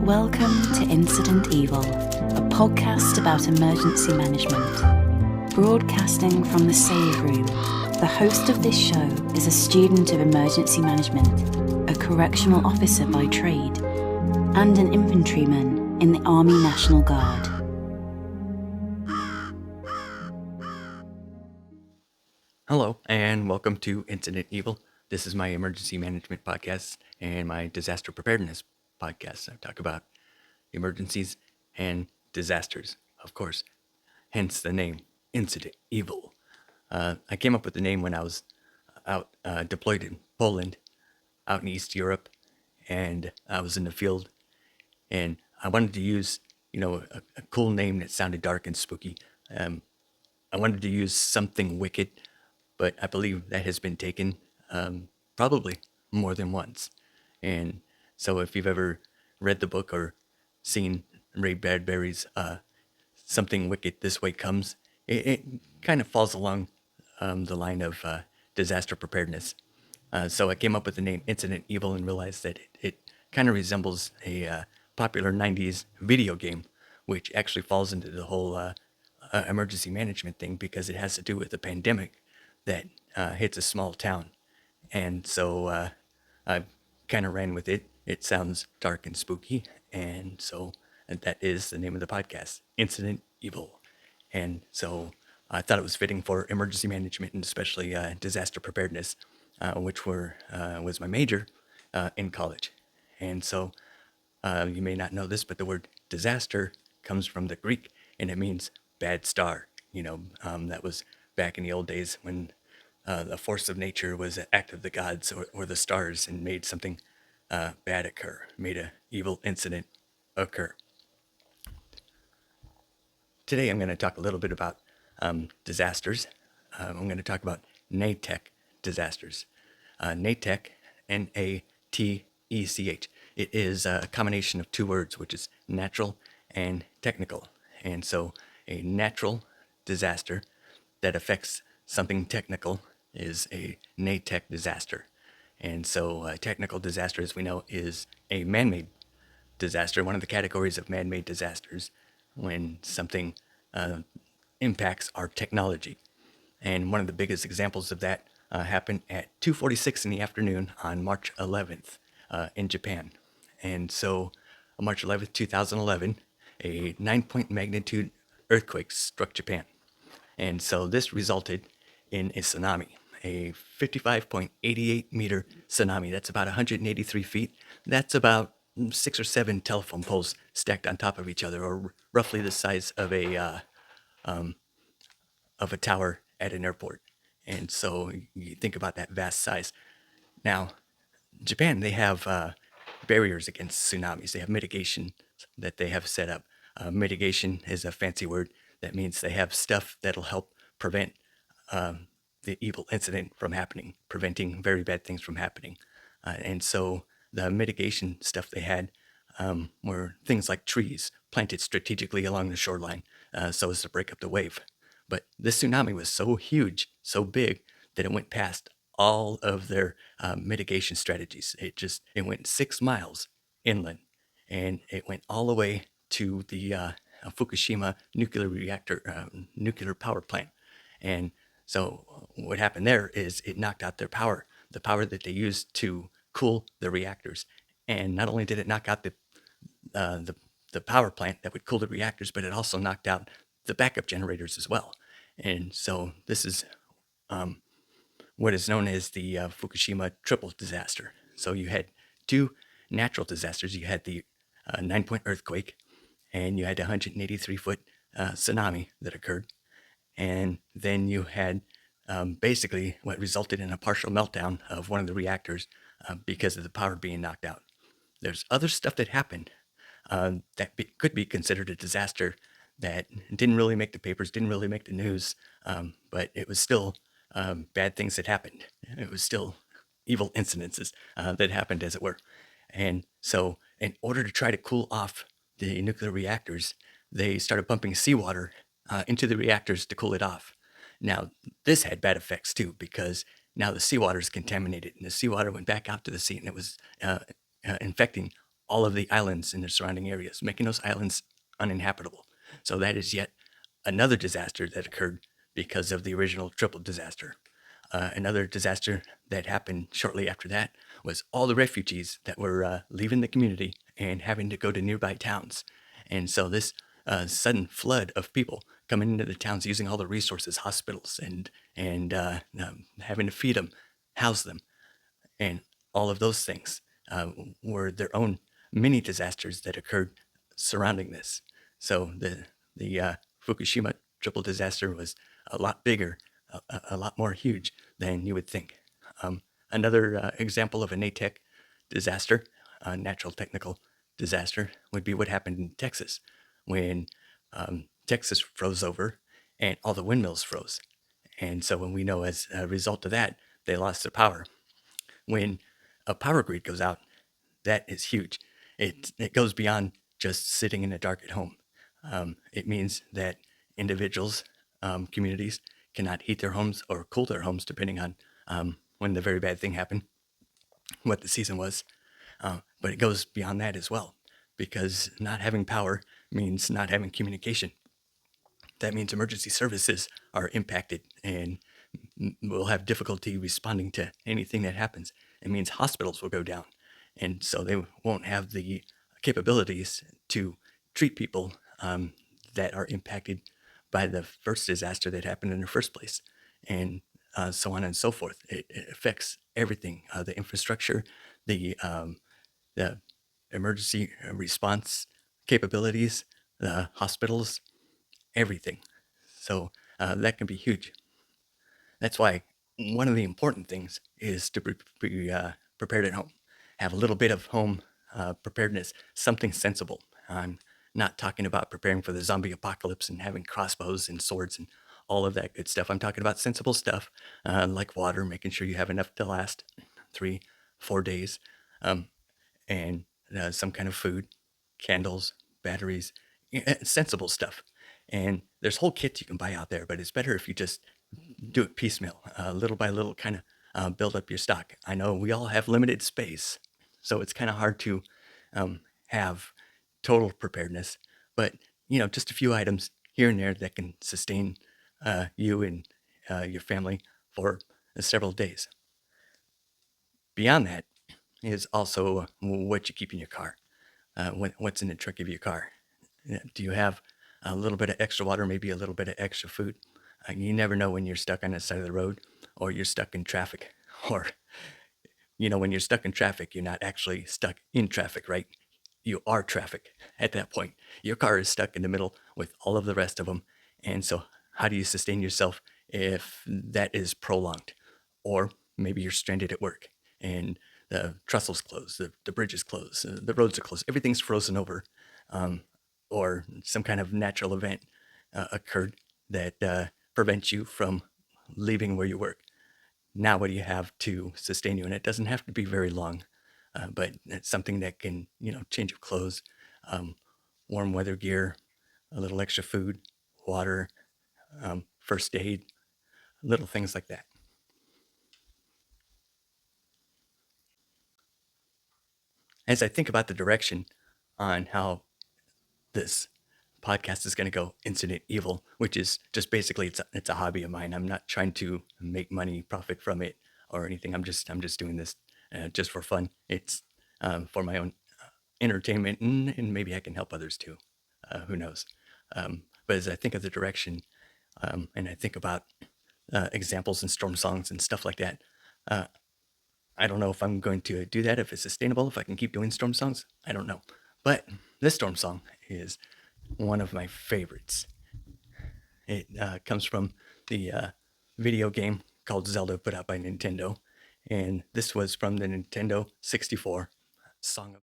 Welcome to Incident Evil, a podcast about emergency management. Broadcasting from the Save Room, the host of this show is a student of emergency management, a correctional officer by trade, and an infantryman in the Army National Guard. Hello, and welcome to Incident Evil. This is my emergency management podcast and my disaster preparedness podcast. I talk about emergencies and disasters, of course, hence the name Incident Evil. I came up with the name when I was out deployed in Poland, out in East Europe, and I was in the field, and I wanted to use, a cool name that sounded dark and spooky. I wanted to use something wicked, but I believe that has been taken probably more than once. And so if you've ever read the book or seen Ray Bradbury's Something Wicked This Way Comes, it kind of falls along the line of disaster preparedness. So I came up with the name Incident Evil and realized that it kind of resembles a popular 90s video game, which actually falls into the whole emergency management thing because it has to do with a pandemic that hits a small town. And so I kind of ran with it. It sounds dark and spooky. And so that is the name of the podcast, Incident Evil. And so I thought it was fitting for emergency management and especially disaster preparedness, which was my major in college. And so you may not know this, but the word disaster comes from the Greek and it means bad star. That was back in the old days when the force of nature was an act of the gods or the stars and made something bad occur, made an evil incident occur. Today I'm going to talk a little bit about disasters. I'm going to talk about NATEC disasters. NATEC, N-A-T-E-C-H. It is a combination of two words, which is natural and technical. And so a natural disaster that affects something technical is a NATEC disaster. And so a technical disaster, as we know, is a man-made disaster, one of the categories of man-made disasters, when something impacts our technology. And one of the biggest examples of that happened at 2:46 in the afternoon on March 11th in Japan. And so on March 11th, 2011, a 9-point magnitude earthquake struck Japan. And so this resulted in a tsunami, a 55.88 meter tsunami. That's about 183 feet. That's about 6 or 7 telephone poles stacked on top of each other, or roughly the size of a tower at an airport. And so you think about that vast size. Now, Japan, they have barriers against tsunamis. They have mitigation that they have set up. Mitigation is a fancy word that means they have stuff that'll help prevent the evil incident from happening, preventing very bad things from happening. And so the mitigation stuff they had were things like trees planted strategically along the shoreline so as to break up the wave. But this tsunami was so huge, so big, that it went past all of their mitigation strategies. It went 6 miles inland, and it went all the way to the Fukushima nuclear power plant. And so what happened there is it knocked out their power, the power that they used to cool the reactors. And not only did it knock out the power plant that would cool the reactors, but it also knocked out the backup generators as well. And so this is what is known as the Fukushima triple disaster. So you had 2 natural disasters. You had the 9-point earthquake, and you had a 183-foot tsunami that occurred. And then you had basically what resulted in a partial meltdown of one of the reactors because of the power being knocked out. There's other stuff that happened could be considered a disaster that didn't really make the papers, didn't really make the news, but it was still bad things that happened. It was still evil incidences that happened, as it were. And so in order to try to cool off the nuclear reactors, they started pumping seawater into the reactors to cool it off. Now, this had bad effects too, because now the seawater is contaminated, and the seawater went back out to the sea, and it was infecting all of the islands in the surrounding areas, making those islands uninhabitable. So that is yet another disaster that occurred because of the original triple disaster. Another disaster that happened shortly after that was all the refugees that were leaving the community and having to go to nearby towns. And so this sudden flood of people coming into the towns using all the resources, hospitals, and having to feed them, house them, and all of those things were their own mini disasters that occurred surrounding this. So the Fukushima triple disaster was a lot bigger, a lot more huge than you would think. Another example of a NATEC disaster, a natural technical disaster, would be what happened in Texas when Texas froze over and all the windmills froze. And so when we know as a result of that, they lost their power. When a power grid goes out, that is huge. It goes beyond just sitting in the dark at home. It means that individuals, communities cannot heat their homes or cool their homes depending on when the very bad thing happened, what the season was. But it goes beyond that as well, because not having power means not having communication. That means emergency services are impacted and will have difficulty responding to anything that happens. It means hospitals will go down. And so they won't have the capabilities to treat people that are impacted by the first disaster that happened in the first place. And so on and so forth. It affects everything, the infrastructure, the emergency response capabilities, the hospitals, everything. So that can be huge. That's why one of the important things is to be prepared at home. Have a little bit of home preparedness, something sensible. I'm not talking about preparing for the zombie apocalypse and having crossbows and swords and all of that good stuff. I'm talking about sensible stuff like water, making sure you have enough to last 3, 4 days, um, and some kind of food, candles, batteries, sensible stuff. And there's whole kits you can buy out there, but it's better if you just do it piecemeal, little by little, kind of build up your stock. I know we all have limited space, so it's kind of hard to have total preparedness, but just a few items here and there that can sustain you and your family for several days. Beyond that is also what you keep in your car, what's in the trunk of your car. Do you have a little bit of extra water, maybe a little bit of extra food? You never know when you're stuck on the side of the road or you're stuck in traffic. Or, when you're stuck in traffic, you're not actually stuck in traffic, right? You are traffic at that point. Your car is stuck in the middle with all of the rest of them. And so, how do you sustain yourself if that is prolonged? Or maybe you're stranded at work and the trestle's closed, the bridge is closed, the roads are closed, everything's frozen over, um, or some kind of natural event occurred that prevents you from leaving where you work. Now, what do you have to sustain you? And it doesn't have to be very long, but it's something that can, change of clothes, um, warm weather gear, a little extra food, water, first aid, little things like that. As I think about the direction on how this podcast is going to go, Incident Evil, which is just basically it's a hobby of mine. I'm not trying to make money, profit from it, or anything. I'm just doing this just for fun. It's for my own entertainment, and maybe I can help others too. Who knows? But as I think of the direction, and I think about examples and storm songs and stuff like that, uh, I don't know if I'm going to do that, if it's sustainable, if I can keep doing storm songs. I don't know. But this storm song is one of my favorites. It comes from the video game called Zelda, put out by Nintendo. And this was from the Nintendo 64 Song of